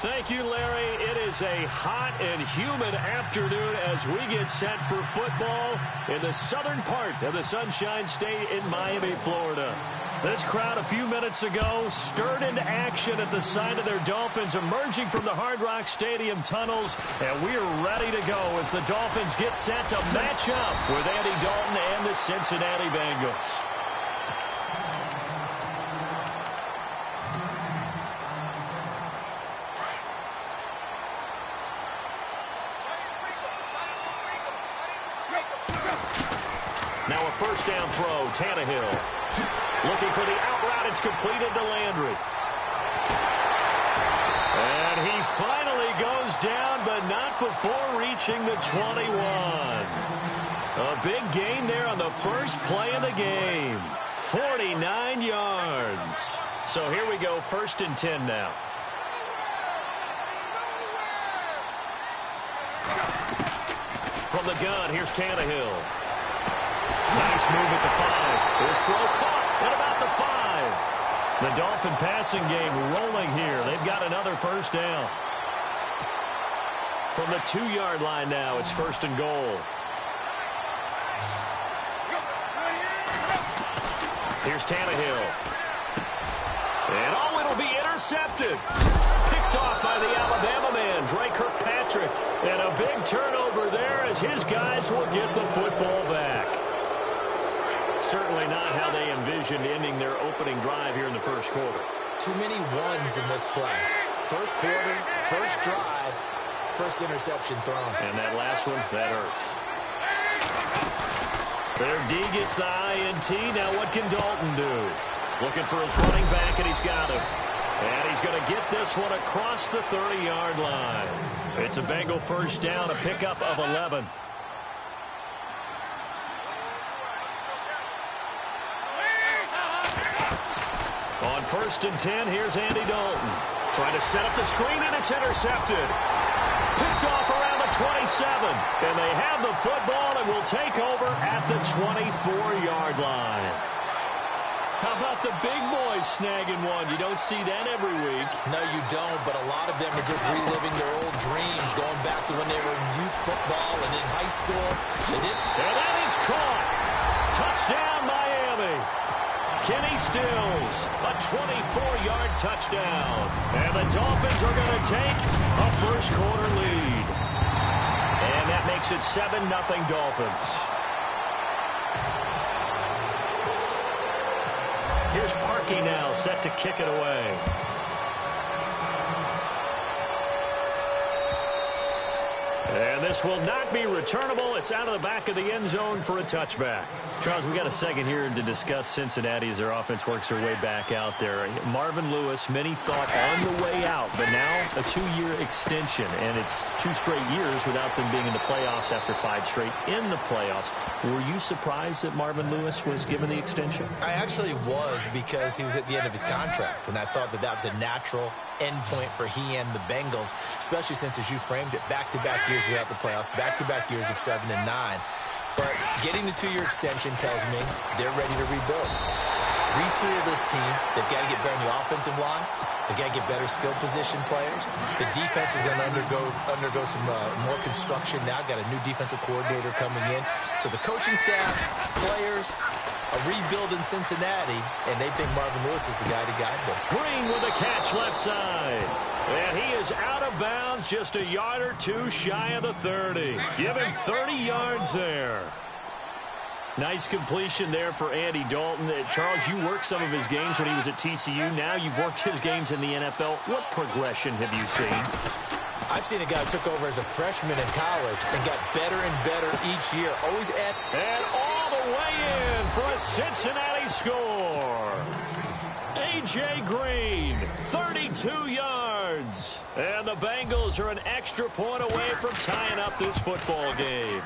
Thank you, Larry. It is a hot and humid afternoon as we get set for football in the southern part of the Sunshine State in Miami, Florida. This crowd a few minutes ago stirred into action at the sight of their Dolphins emerging from the Hard Rock Stadium tunnels, and we are ready to go as the Dolphins get set to match up with Andy Dalton and the Cincinnati Bengals. Now a first down throw, Tannehill. Looking for the out route, it's completed to Landry. And he finally goes down, but not before reaching the 21. A big gain there on the first play of the game. 49 yards. So here we go, 1st and 10 now. From the gun, here's Tannehill. Nice move at the 5. His throw caught at about the 5. The Dolphin passing game rolling here. They've got another first down. From the 2-yard line now, it's 1st and goal. Here's Tannehill. And it'll be intercepted. Picked off by the Alabama man, Dre Kirkpatrick. And a big turnover there as his guys will get the football back. Certainly not how they envisioned ending their opening drive here in the first quarter. Too many ones in this play. First quarter, first drive, first interception thrown. And that last one, that hurts. Their D gets the INT. Now what can Dalton do? Looking for his running back, and he's got him. And he's going to get this one across the 30-yard line. It's a Bengal first down, a pickup of 11. On 1st and 10, here's Andy Dalton. Trying to set up the screen, and it's intercepted. Picked off around the 27. And they have the football and will take over at the 24-yard line. How about the big boys snagging one? You don't see that every week. No, you don't, but a lot of them are just reliving their old dreams, going back to when they were in youth football and in high school. They did. And that is caught. Touchdown, Miami. Kenny Stills, a 24-yard touchdown. And the Dolphins are going to take a first quarter lead. And that makes it 7-0 Dolphins. Here's Parkey now, set to kick it away. And this will not be returnable. It's out of the back of the end zone for a touchback. Charles, we got a second here to discuss Cincinnati as their offense works their way back out there. Marvin Lewis, many thought on the way out, but now a 2-year extension, and it's 2 straight years without them being in the playoffs after 5 straight in the playoffs. Were you surprised that Marvin Lewis was given the extension? I actually was, because he was at the end of his contract, and I thought that that was a natural end point for he and the Bengals, especially since, as you framed it, back-to-back years without the playoffs, back-to-back years of 7 and 9. But getting the 2-year extension tells me they're ready to rebuild. Retool this team. They've got to get better in the offensive line. They've got to get better skill position players. The defense is going to undergo some more construction now. Got a new defensive coordinator coming in. So the coaching staff, players, a rebuild in Cincinnati, and they think Marvin Lewis is the guy to guide them. Green with a catch left side. And he is out of bounds, just a yard or 2 shy of the 30. Give him 30 yards there. Nice completion there for Andy Dalton. Charles, you worked some of his games when he was at TCU. Now you've worked his games in the NFL. What progression have you seen? I've seen a guy who took over as a freshman in college and got better and better each year. Always at... And all the way in for a Cincinnati score. A.J. Green, 32 yards. And the Bengals are an extra point away from tying up this football game.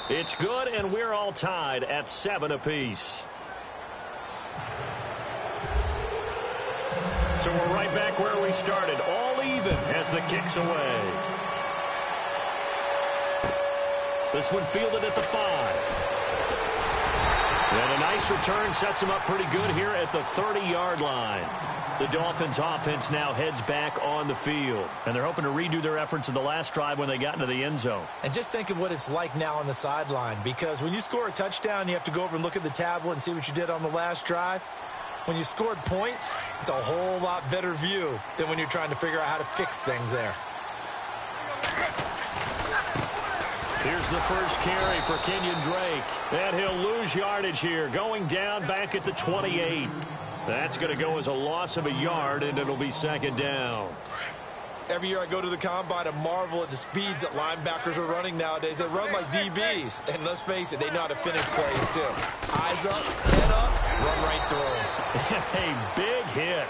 It's good, and we're all tied at 7 apiece. So we're right back where we started, all even as the kick's away. This one fielded at the 5. And a nice return sets them up pretty good here at the 30-yard line. The Dolphins offense now heads back on the field. And they're hoping to redo their efforts in the last drive when they got into the end zone. And just think of what it's like now on the sideline. Because when you score a touchdown, you have to go over and look at the tablet and see what you did on the last drive. When you scored points, it's a whole lot better view than when you're trying to figure out how to fix things there. Here's the first carry for Kenyon Drake. And he'll lose yardage here, going down back at the 28. That's going to go as a loss of a yard, and it'll be second down. Every year I go to the combine and marvel at the speeds that linebackers are running nowadays. They run like DBs. And let's face it, they know how to finish plays, too. Eyes up, head up, run right through them. A big hit.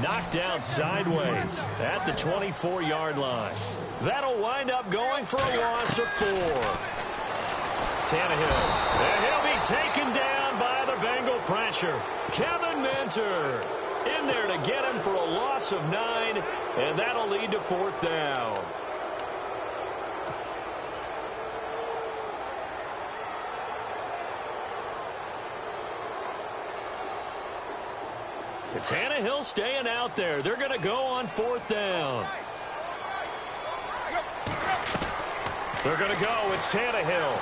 Knocked down sideways at the 24-yard line. That'll wind up going for a loss of 4. Tannehill. And he'll be taken down by the Bengal pressure. Kevin Minter in there to get him for a loss of 9, and that'll lead to 4th down. Tannehill staying out there. They're going to go on 4th down. They're going to go. It's Tannehill.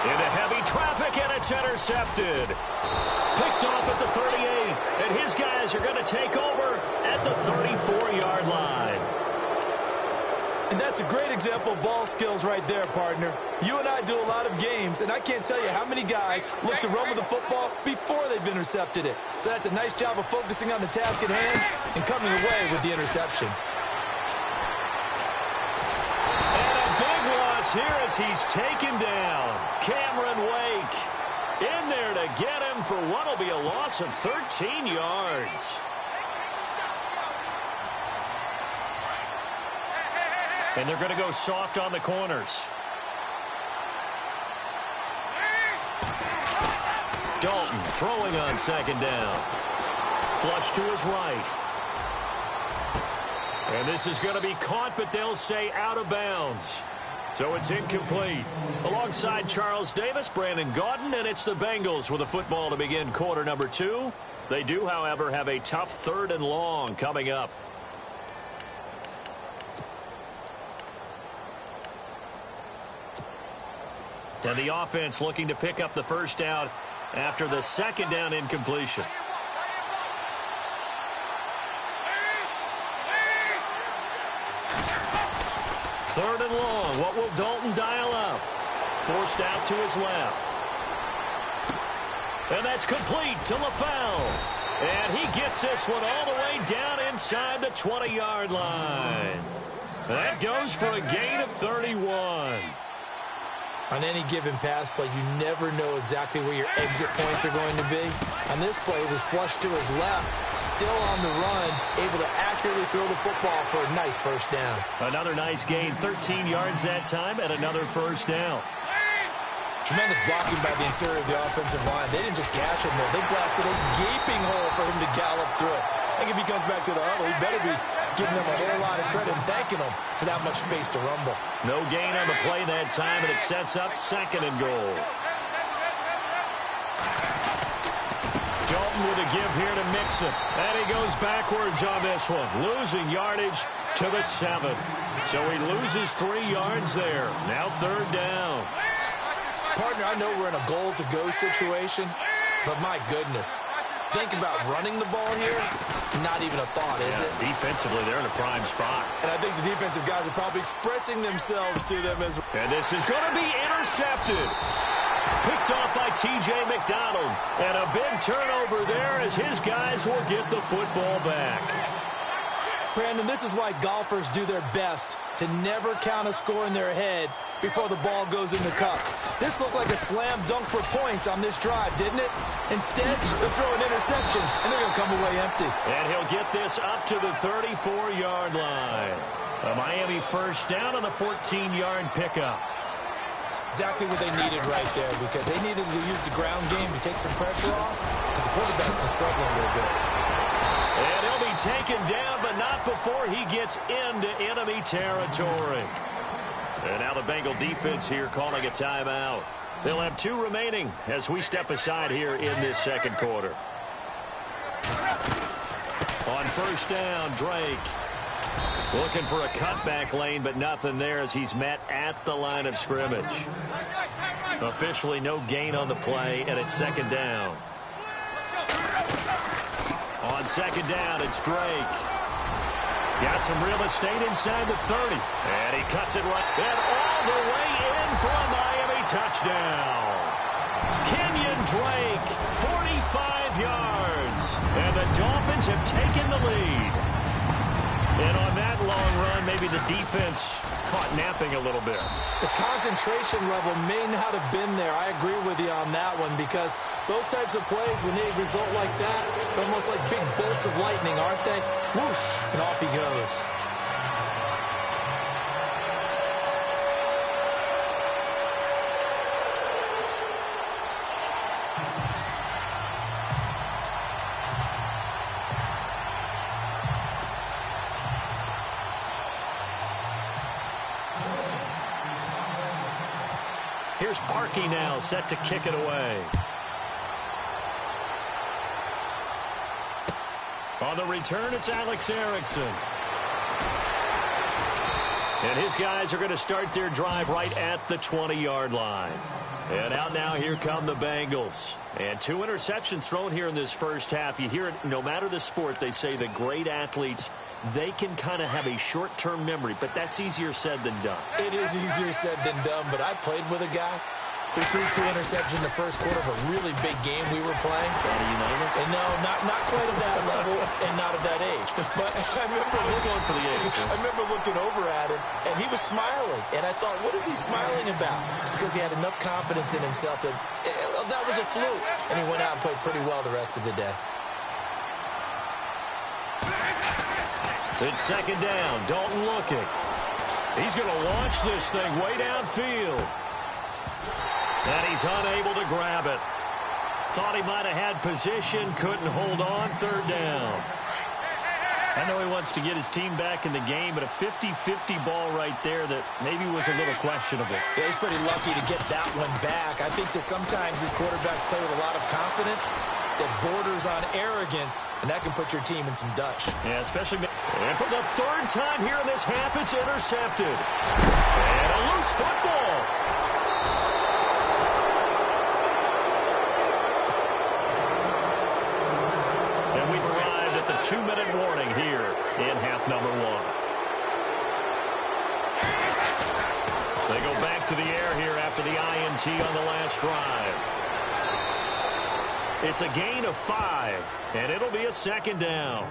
Into heavy traffic, and it's intercepted. Picked off at the 38, and his guys are going to take over at the 34-yard line. And that's a great example of ball skills right there, partner. You and I do a lot of games, and I can't tell you how many guys look to run with the football before they've intercepted it. So that's a nice job of focusing on the task at hand and coming away with the interception. And a big loss here as he's taken down. Cameron Wake in there to get him for what will be a loss of 13 yards. And they're going to go soft on the corners. Dalton throwing on second down. Flush to his right. And this is going to be caught, but they'll say out of bounds. So it's incomplete. Alongside Charles Davis, Brandon Gaudin, and it's the Bengals with a football to begin quarter number 2. They do, however, have a tough 3rd and long coming up. And the offense looking to pick up the first down after the second down incompletion. Third and long. What will Dalton dial up? Forced out to his left. And that's complete to LaFell. And he gets this one all the way down inside the 20-yard line. That goes for a gain of 31. On any given pass play, you never know exactly where your exit points are going to be. On this play, it was flushed to his left, still on the run, able to accurately throw the football for a nice first down. Another nice gain, 13 yards that time, and another first down. Tremendous blocking by the interior of the offensive line. They didn't just gash him there. They blasted a gaping hole for him to gallop through. I think if he comes back to the huddle, he better be giving them a whole lot of credit and thanking them for that much space to rumble. No gain on the play that time, and it sets up 2nd and goal. Dalton with a give here to Mixon. And he goes backwards on this one, losing yardage to the 7. So he loses 3 yards there. Now 3rd down. Partner, I know we're in a goal-to-go situation, but my goodness. Think about running the ball here. Not even a thought, is it? Defensively, they're in a prime spot. And I think the defensive guys are probably expressing themselves to them as well. And this is going to be intercepted. Picked off by T.J. McDonald. And a big turnover there as his guys will get the football back. Brandon, this is why golfers do their best to never count a score in their head before the ball goes in the cup. This looked like a slam dunk for points on this drive, didn't it? Instead, they'll throw an interception, and they're going to come away empty. And he'll get this up to the 34-yard line. A Miami first down on the 14-yard pickup. Exactly what they needed right there, because they needed to use the ground game to take some pressure off, because the quarterback's been struggling a little bit. And he'll be taken down, but not before he gets into enemy territory. And now the Bengal defense here calling a timeout. They'll have 2 remaining as we step aside here in this second quarter. On first down, Drake. Looking for a cutback lane, but nothing there as he's met at the line of scrimmage. Officially no gain on the play, and it's second down. On second down, it's Drake. Got some real estate inside the 30. And he cuts it right. And all the way in for a Miami touchdown. Kenyon Drake, 45 yards. And the Dolphins have taken the lead. And on that long run, maybe the defense caught napping a little bit. The concentration level may not have been there. I agree with you on that one because those types of plays, when they result like that, they're almost like big bolts of lightning, aren't they? Whoosh, and off he goes. Here's Parkey now, set to kick it away. On the return, it's Alex Erickson. And his guys are going to start their drive right at the 20-yard line. And out now, here come the Bengals. And 2 interceptions thrown here in this first half. You hear it, no matter the sport, they say the great athletes, they can kind of have a short-term memory, but that's easier said than done. It is easier said than done, but I played with a guy who threw 2 interceptions in the first quarter of a really big game we were playing. Johnny Unitas? And no, not quite of that level and not of that age. But I was going for the age. I remember looking over at him, and he was smiling. And I thought, what is he smiling about? It's because he had enough confidence in himself that that was a fluke. And he went out and played pretty well the rest of the day. It's second down. Dalton looking. He's going to launch this thing way downfield. And he's unable to grab it. Thought he might have had position, couldn't hold on, third down. I know he wants to get his team back in the game, but a 50-50 ball right there that maybe was a little questionable. Yeah, he's pretty lucky to get that one back. I think that sometimes these quarterbacks play with a lot of confidence that borders on arrogance, and that can put your team in some Dutch. Yeah, especially. And for the third time here in this half, it's intercepted. And a loose football. And we've arrived at the 2-minute warning here in half number 1. They go back to the air here after the INT on the last drive. It's a gain of 5, and it'll be a second down.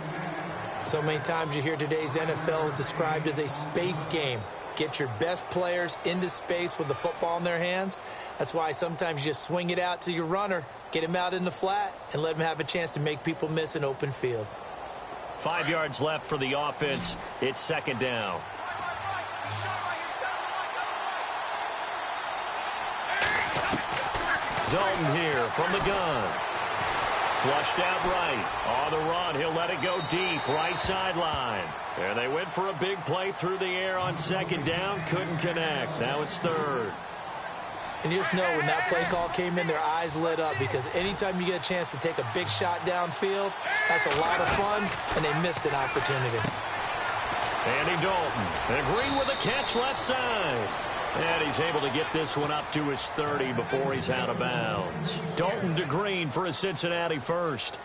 So many times you hear today's NFL described as a space game. Get your best players into space with the football in their hands. That's why sometimes you just swing it out to your runner, get him out in the flat, and let him have a chance to make people miss an open field. 5 yards left for the offense. It's second down. Dalton here from the gun. Flushed out right. On the run, he'll let it go deep. Right sideline. And they went for a big play through the air on second down. Couldn't connect. Now it's third. And you just know when that play call came in, their eyes lit up because anytime you get a chance to take a big shot downfield, that's a lot of fun, and they missed an opportunity. Andy Dalton. And Green with a catch left side. And he's able to get this one up to his 30 before he's out of bounds. Dalton to Green for a Cincinnati first.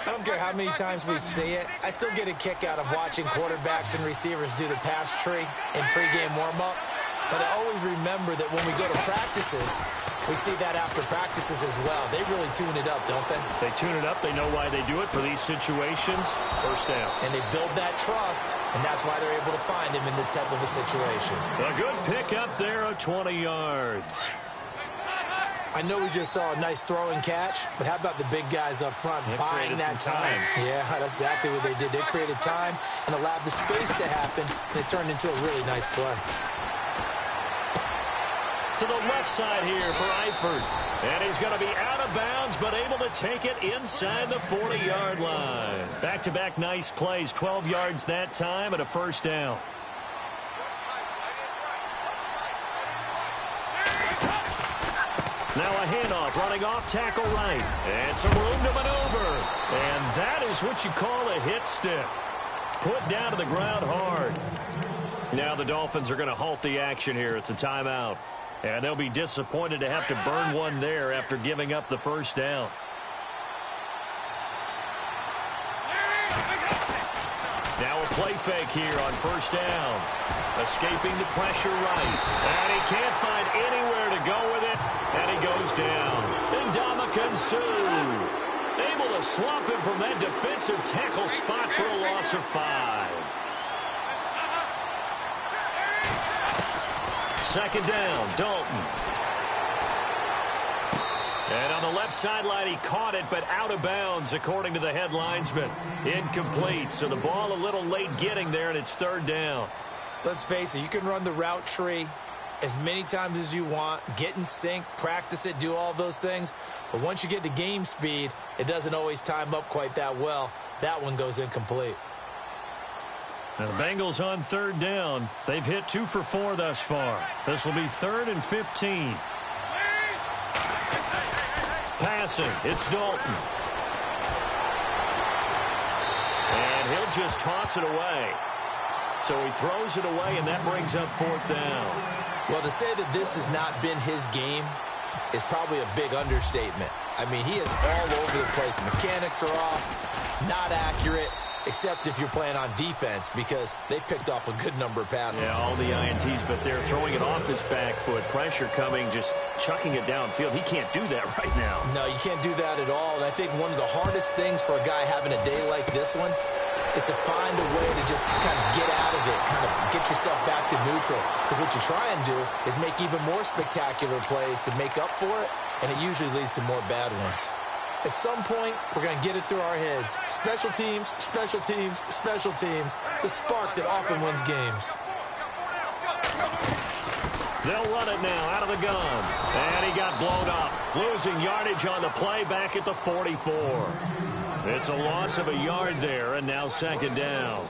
I don't care how many times we see it. I still get a kick out of watching quarterbacks and receivers do the pass tree in pregame warm-up. But I always remember that when we go to practices, we see that after practices as well. They really tune it up, don't they? They tune it up. They know why they do it for these situations. First down. And they build that trust, and that's why they're able to find him in this type of a situation. A good pick up there of 20 yards. I know we just saw a nice throw and catch, but how about the big guys up front buying that time? Yeah, that's exactly what they did. They created time and allowed the space to happen, and it turned into a really nice play. To the left side here for Eifert. And he's going to be out of bounds, but able to take it inside the 40-yard line. Back-to-back nice plays, 12 yards that time, and a first down. Now a handoff running off tackle right. And some room to maneuver. And that is what you call a hit stick. Put down to the ground hard. Now the Dolphins are going to halt the action here. It's a timeout. And they'll be disappointed to have to burn one there after giving up the first down. Now a play fake here on first down. Escaping the pressure right. And he can't find anywhere to go with it. And he goes down. Ndamukong Suh able to swamp him from that defensive tackle spot for a loss of 5. Second down, Dalton. And on the left sideline, he caught it, but out of bounds, according to the head linesman. Incomplete, so the ball a little late getting there, and it's third down. Let's face it, you can run the route tree as many times as you want, get in sync, practice it, do all those things. But once you get to game speed, it doesn't always time up quite that well. That one goes incomplete. Now the Bengals on third down. They've hit 2 for 4 thus far. This will be 3rd and 15. Passing, it's Dalton. And he'll just toss it away. So he throws it away, and that brings up 4th down. Well, to say that this has not been his game is probably a big understatement. I mean, he is all over the place. Mechanics are off, not accurate, except if you're playing on defense, because they picked off a good number of passes. Yeah, all the INTs, but they're throwing it off his back foot. Pressure coming, just chucking it downfield. He can't do that right now. No, you can't do that at all. And I think one of the hardest things for a guy having a day like this one is to find a way to just kind of get out of it, kind of get yourself back to neutral. Because what you try and do is make even more spectacular plays to make up for it, and it usually leads to more bad ones. At some point, we're going to get it through our heads. Special teams, special teams, special teams. The spark that often wins games. They'll run it now out of the gun. And he got blown up. Losing yardage on the play back at the 44. It's a loss of a yard there, and now second down.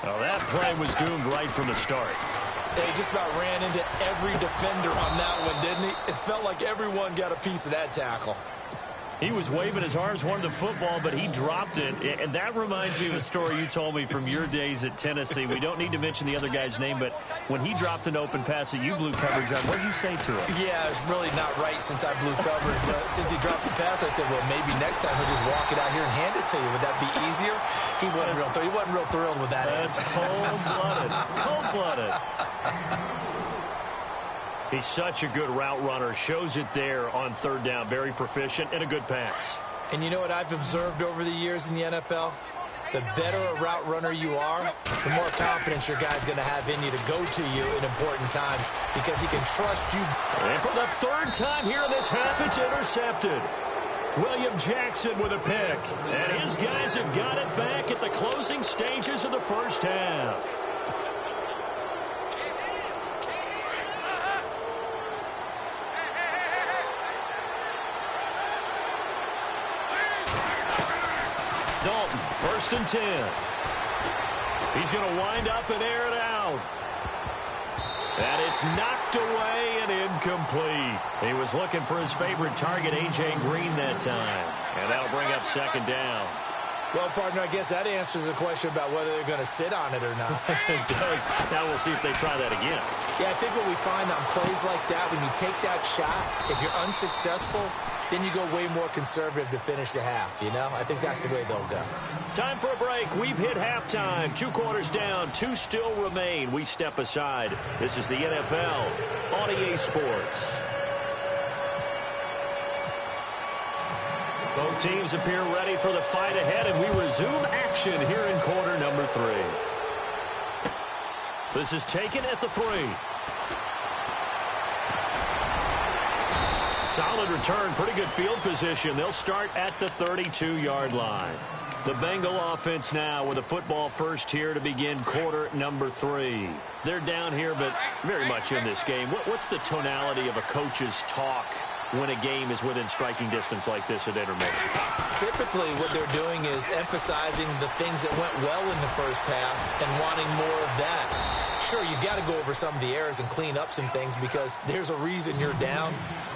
Well, that play was doomed right from the start. They just about ran into every defender on that one, didn't he? It felt like everyone got a piece of that tackle. He was waving his arms, wanted the football, but he dropped it. And that reminds me of a story you told me from your days at Tennessee. We don't need to mention the other guy's name, but when he dropped an open pass that you blew coverage on, what did you say to him? Yeah, it's really not right since I blew coverage, but since he dropped the pass, I said, well, maybe next time he'll just walk it out here and hand it to you. Would that be easier? He wasn't real thrilled with that. That's cold-blooded. Cold-blooded. He's such a good route runner. Shows it there on third down. Very proficient and a good pass. And you know what I've observed over the years in the NFL? The better a route runner you are, the more confidence your guy's going to have in you to go to you in important times because he can trust you. And for the third time here in this half, it's intercepted. William Jackson with a pick. And his guys have got it back at the closing stages of the first half. Dalton, 1st and 10. He's going to wind up and air it out. And it's knocked away and incomplete. He was looking for his favorite target, A.J. Green, that time. And that'll bring up second down. Well, partner, I guess that answers the question about whether they're going to sit on it or not. It does. Now we'll see if they try that again. Yeah, I think what we find on plays like that, when you take that shot, if you're unsuccessful, then you go way more conservative to finish the half, you know? I think that's the way they'll go. Time for a break. We've hit halftime. 2 quarters down. 2 still remain. We step aside. This is the NFL on EA Sports. Both teams appear ready for the fight ahead, and we resume action here in quarter number 3. This is taken at the 3. Solid return, pretty good field position. They'll start at the 32-yard line. The Bengal offense now with a football first here to begin quarter number 3. They're down here, but very much in this game. What's the tonality of a coach's talk when a game is within striking distance like this at intermission? Typically, what they're doing is emphasizing the things that went well in the first half and wanting more of that. Sure, you've got to go over some of the errors and clean up some things because there's a reason you're down.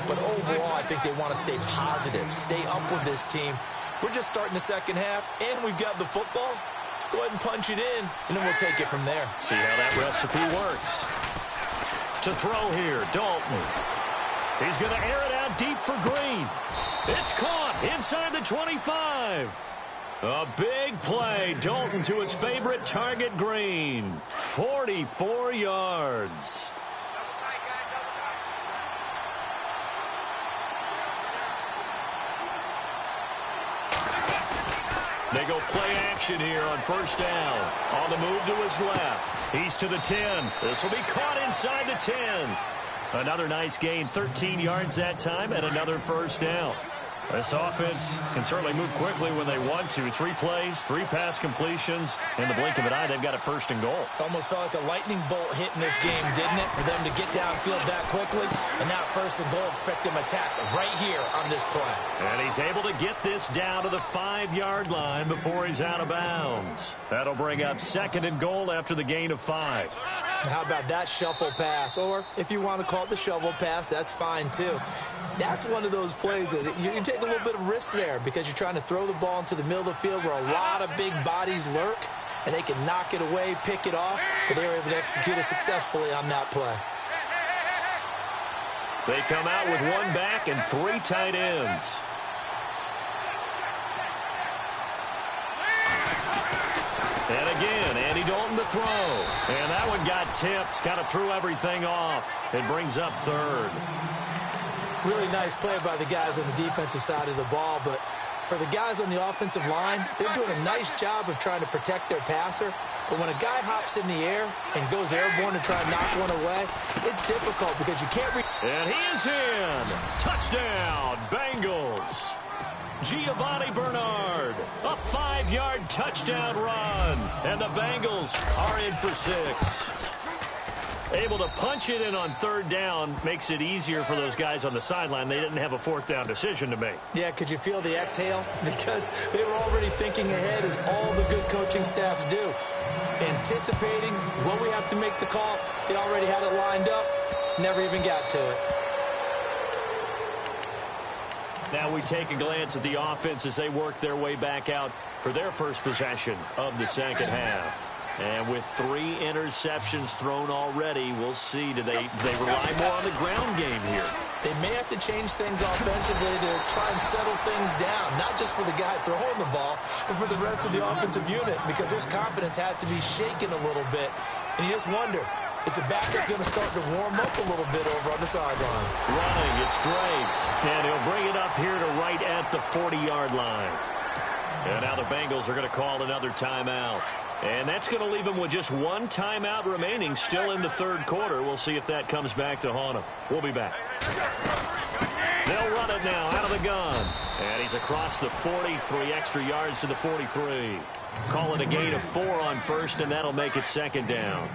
But overall, I think they want to stay positive, stay up with this team. We're just starting the second half, and we've got the football. Let's go ahead and punch it in, and then we'll take it from there. See how that recipe works. To throw here, Dalton. He's going to air it out deep for Green. It's caught inside the 25. A big play. Dalton to his favorite target, Green. 44 yards. They go play action here on first down. On the move to his left. He's to the 10. This will be caught inside the 10. Another nice gain, 13 yards that time, and another first down. This offense can certainly move quickly when they want to. 3 plays, 3 pass completions. In the blink of an eye, they've got a first and goal. Almost felt like a lightning bolt hit in this game, didn't it? For them to get downfield that quickly. And now first and goal, expect them to attack right here on this play. And he's able to get this down to the 5-yard line before he's out of bounds. That'll bring up second and goal after the gain of 5. How about that shuffle pass? Or if you want to call it the shovel pass, that's fine too. That's one of those plays that you take a little bit of risk there because you're trying to throw the ball into the middle of the field where a lot of big bodies lurk, and they can knock it away, pick it off, but they were able to execute it successfully on that play. They come out with 1 back and 3 tight ends. And again, Andy Dalton to throw. And that one got tipped. Kind of threw everything off. It brings up third. Really nice play by the guys on the defensive side of the ball, but for the guys on the offensive line, they're doing a nice job of trying to protect their passer. But when a guy hops in the air and goes airborne to try and knock one away, it's difficult because you can't And he is in. Touchdown, Bengals. Giovanni Bernard, a 5-yard touchdown run. And the Bengals are in for 6. Able to punch it in on third down makes it easier for those guys on the sideline. They didn't have a 4th down decision to make. Yeah, could you feel the exhale? Because they were already thinking ahead, as all the good coaching staffs do. Anticipating what we have to make the call. They already had it lined up. Never even got to it. Now we take a glance at the offense as they work their way back out for their first possession of the second half. And with 3 interceptions thrown already, we'll see. Do they rely more on the ground game here? They may have to change things offensively to try and settle things down, not just for the guy throwing the ball, but for the rest of the offensive unit, because their confidence has to be shaken a little bit. And you just wonder, is the backup going to start to warm up a little bit over on the sideline? Running, it's Drake. And he'll bring it up here to right at the 40-yard line. And now the Bengals are going to call another timeout. And that's going to leave them with just 1 timeout remaining still in the third quarter. We'll see if that comes back to haunt them. We'll be back. They'll run it now out of the gun. And he's across the 40, 3 extra yards to the 43. Call it a gain of 4 on first, and that'll make it second down.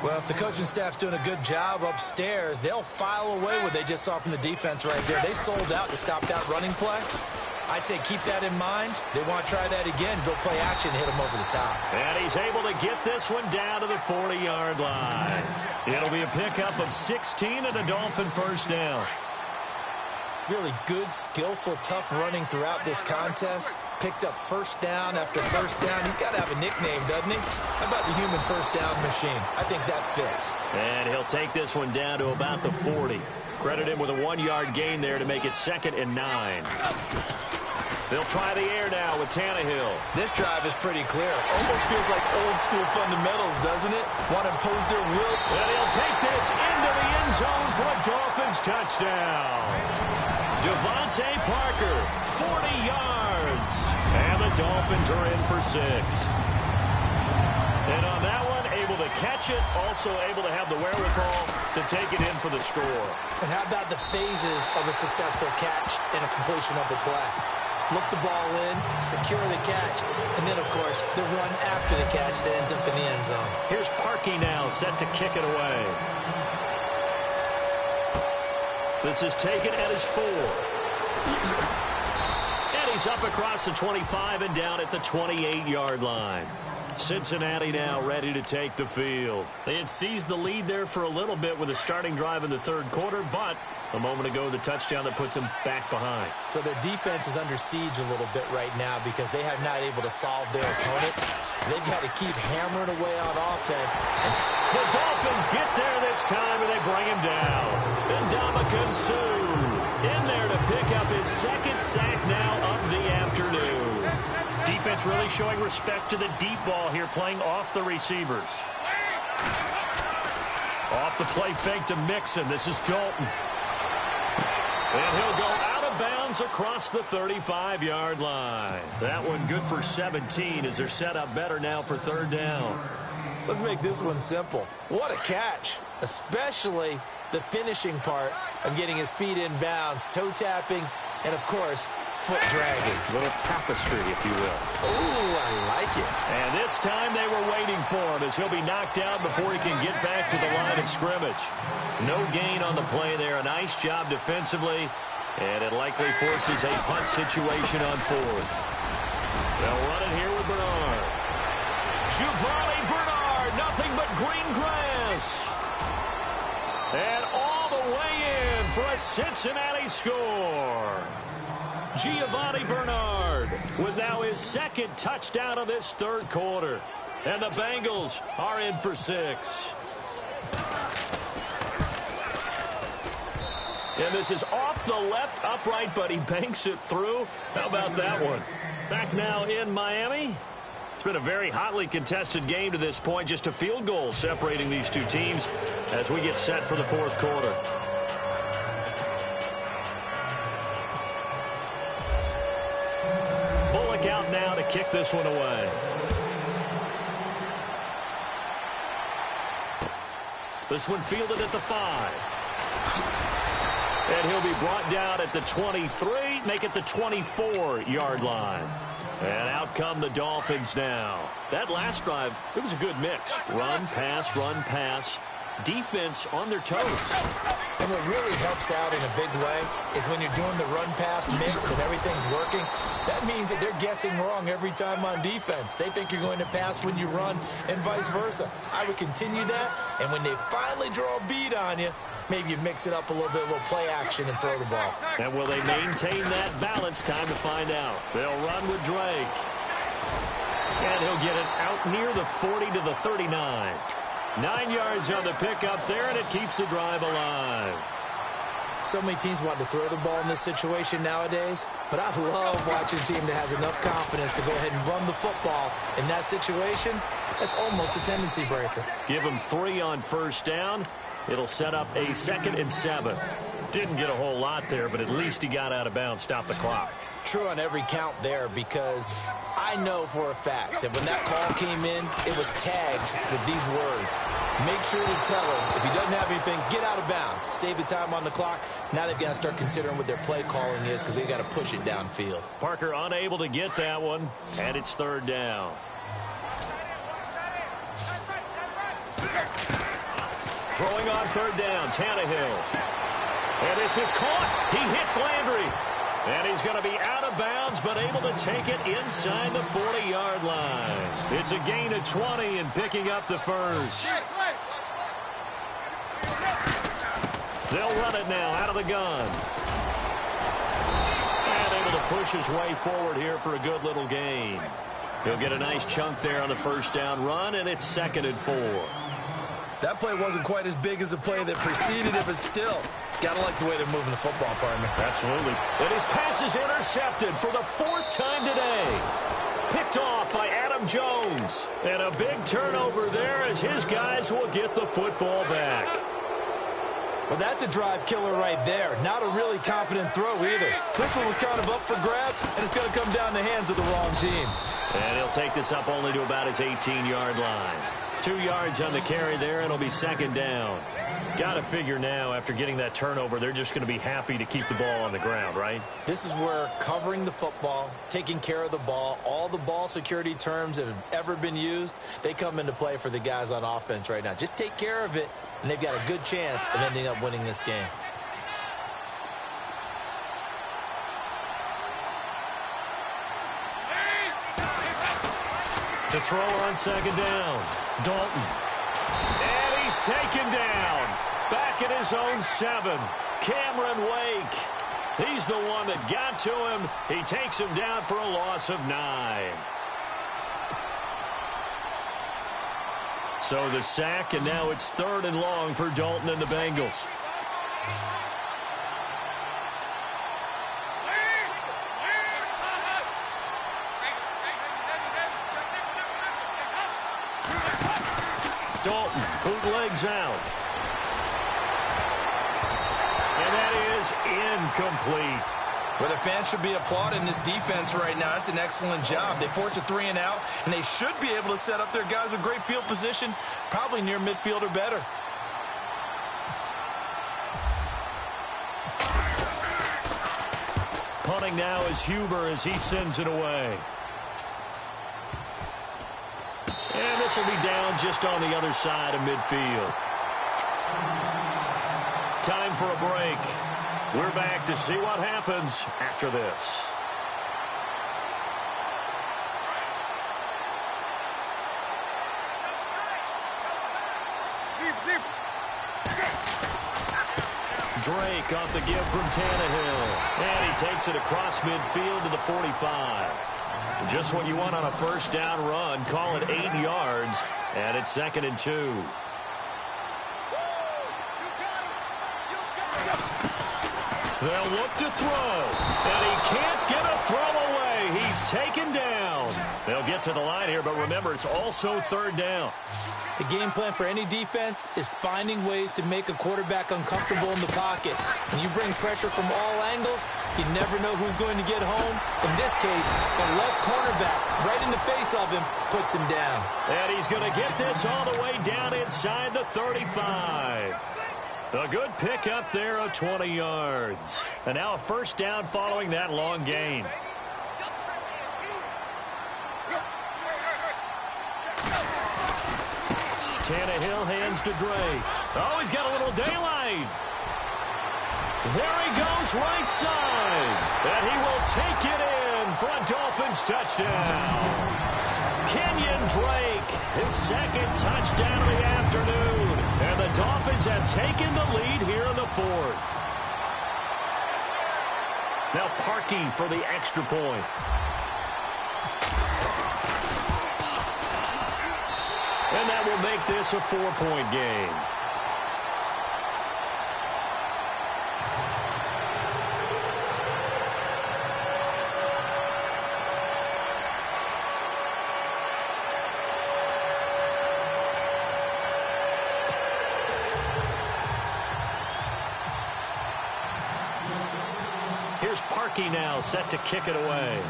Well, if the coaching staff's doing a good job upstairs, they'll file away what they just saw from the defense right there. They sold out to stop that running play. I'd say keep that in mind. They want to try that again. Go play action, hit them over the top. And he's able to get this one down to the 40-yard line. It'll be a pickup of 16 and a Dolphin first down. Really good, skillful, tough running throughout this contest. Picked up first down after first down. He's got to have a nickname, doesn't he? How about the human first down machine? I think that fits. And he'll take this one down to about the 40. Credit him with a 1-yard gain there to make it 2nd and 9. They'll try the air now with Tannehill. This drive is pretty clear. Almost feels like old-school fundamentals, doesn't it? Want to impose their will. And he'll take this into the end zone for a Dolphins touchdown. Devontae Parker, 40 yards. And the Dolphins are in for 6. And on that one, able to catch it, also able to have the wherewithal to take it in for the score. And how about the phases of a successful catch and a completion of a play? Look the ball in, secure the catch, and then, of course, the run after the catch that ends up in the end zone. Here's Parkey now, set to kick it away. This is taken at his 4. And he's up across the 25 and down at the 28-yard line. Cincinnati now ready to take the field. They had seized the lead there for a little bit with a starting drive in the third quarter, but a moment ago, the touchdown that puts them back behind. So their defense is under siege a little bit right now because they have not able to solve their opponents. So they've got to keep hammering away on offense. The Dolphins get there this time, and they bring him down. And Ndamukong Suh in there to pick up his second sack now of the afternoon. Defense really showing respect to the deep ball here, playing off the receivers. Off the play fake to Mixon. This is Dalton. And he'll go out of bounds across the 35-yard line. That one good for 17 as they're set up better now for third down. Let's make this one simple. What a catch, especially the finishing part of getting his feet in bounds, toe tapping, and, of course, foot dragging. A little tapestry, if you will. Ooh, I like it. And this time they were waiting for him as he'll be knocked out before he can get back to the line of scrimmage. No gain on the play there. A nice job defensively, and it likely forces a punt situation on fourth. They'll run it here with Bernard. Giovanni Bernard, nothing but green grass. And all the way in for a Cincinnati score. Giovanni Bernard with now his second touchdown of this third quarter. And the Bengals are in for 6. And this is off the left upright, but he banks it through. How about that one? Back now in Miami. It's been a very hotly contested game to this point. Just a field goal separating these two teams as we get set for the fourth quarter. Bullock out now to kick this one away. This one fielded at the 5. And he'll be brought down at the 23, make it the 24-yard line. And out come the Dolphins now. That last drive, it was a good mix. Run, pass, defense on their toes. And what really helps out in a big way is when you're doing the run-pass mix and everything's working, that means that they're guessing wrong every time on defense. They think you're going to pass when you run and vice versa. I would continue that, and when they finally draw a bead on you, maybe you mix it up a little bit, a little play action, and throw the ball. And will they maintain that balance? Time to find out. They'll run with Drake. And he'll get it out near the 40 to the 39. 9 yards on the pickup there, and it keeps the drive alive. So many teams want to throw the ball in this situation nowadays, but I love watching a team that has enough confidence to go ahead and run the football in that situation. That's almost a tendency breaker. Give them 3 on first down. It'll set up a 2nd and 7. Didn't get a whole lot there, but at least he got out of bounds, stopped the clock. True on every count there, because I know for a fact that when that call came in, it was tagged with these words. Make sure to tell him, if he doesn't have anything, get out of bounds. Save the time on the clock. Now they've got to start considering what their play calling is because they've got to push it downfield. Parker unable to get that one, and it's third down. Throwing on third down, Tannehill. And this is caught. He hits Landry. And he's going to be out of bounds, but able to take it inside the 40-yard line. It's a gain of 20 and picking up the first. They'll run it now out of the gun. And able to push his way forward here for a good little gain. He'll get a nice chunk there on the first down run, and it's 2nd and 4. That play wasn't quite as big as the play that preceded it, but still, gotta like the way they're moving the football, partner. Absolutely. And his pass is intercepted for the 4th time today. Picked off by Adam Jones. And a big turnover there as his guys will get the football back. Well, that's a drive killer right there. Not a really confident throw either. This one was kind of up for grabs, and it's going to come down the hands of the wrong team. And he'll take this up only to about his 18-yard line. 2 yards on the carry there, and it'll be 2nd down. Got to figure now, after getting that turnover, they're just going to be happy to keep the ball on the ground, right? This is where covering the football, taking care of the ball, all the ball security terms that have ever been used, they come into play for the guys on offense right now. Just take care of it, and they've got a good chance of ending up winning this game. To throw on second down, Dalton. And he's taken down. Back at his own 7. Cameron Wake. He's the one that got to him. He takes him down for a loss of 9. So the sack, and now it's 3rd and long for Dalton and the Bengals. Dalton, bootlegs out. And that is incomplete. Well, the fans should be applauding this defense right now. It's an excellent job. They force a 3 and out, and they should be able to set up their guys with great field position, probably near midfield or better. Punting now is Huber as he sends it away. And this will be down just on the other side of midfield. Time for a break. We're back to see what happens after this. Drake off the give from Tannehill. And he takes it across midfield to the 45. Just what you want on a first down run. Call it 8 yards. And it's 2nd and 2. They'll look to throw. And he can't get a throw away. He's taken down. They'll get to the line here, but remember, it's also 3rd down. The game plan for any defense is finding ways to make a quarterback uncomfortable in the pocket. When you bring pressure from all angles, you never know who's going to get home. In this case, the left cornerback, right in the face of him, puts him down. And he's going to get this all the way down inside the 35. A good pick up there of 20 yards. And now a first down following that long gain. Tannehill hands to Drake. Oh, he's got a little daylight. There he goes right side. And he will take it in for a Dolphins touchdown. Kenyon Drake, his 2nd touchdown of the afternoon. And the Dolphins have taken the lead here in the 4th. Now Parkey for the extra point. And that will make this a 4-point game. Here's Parkey now set to kick it away.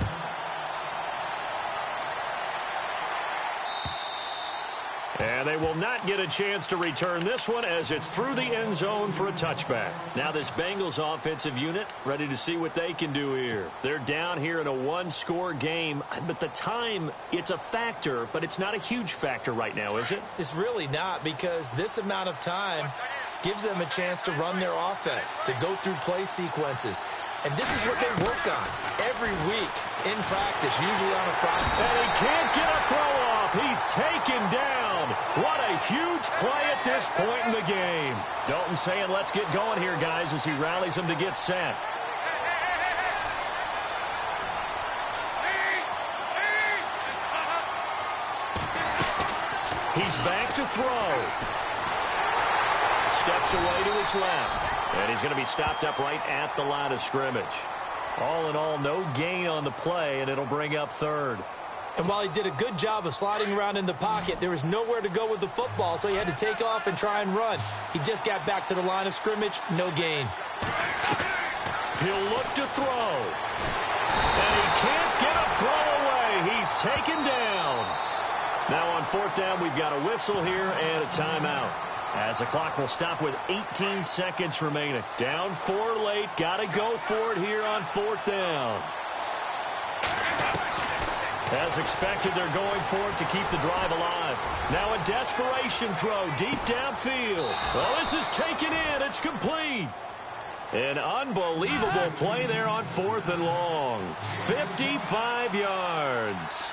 And they will not get a chance to return this one as it's through the end zone for a touchback. Now this Bengals offensive unit ready to see what they can do here. They're down here in a 1-score game, but the time, it's a factor, but it's not a huge factor right now, is it? It's really not, because this amount of time gives them a chance to run their offense, to go through play sequences. And this is what they work on every week in practice, usually on a Friday. And he can't get a throw off. He's taken down. What a huge play at this point in the game. Dalton saying, let's get going here, guys, as he rallies them to get set. He's back to throw. Steps away to his left. And he's going to be stopped up right at the line of scrimmage. All in all, no gain on the play, and it'll bring up 3rd. And while he did a good job of sliding around in the pocket, there was nowhere to go with the football, so he had to take off and try and run. He just got back to the line of scrimmage, no gain. He'll look to throw. And he can't get a throw away. He's taken down. Now on 4th down, we've got a whistle here and a timeout. As the clock will stop with 18 seconds remaining. Down 4 late. Got to go for it here on 4th down. As expected, they're going for it to keep the drive alive. Now a desperation throw deep downfield. Well, this is taken in. It's complete. An unbelievable play there on 4th and long. 55 yards.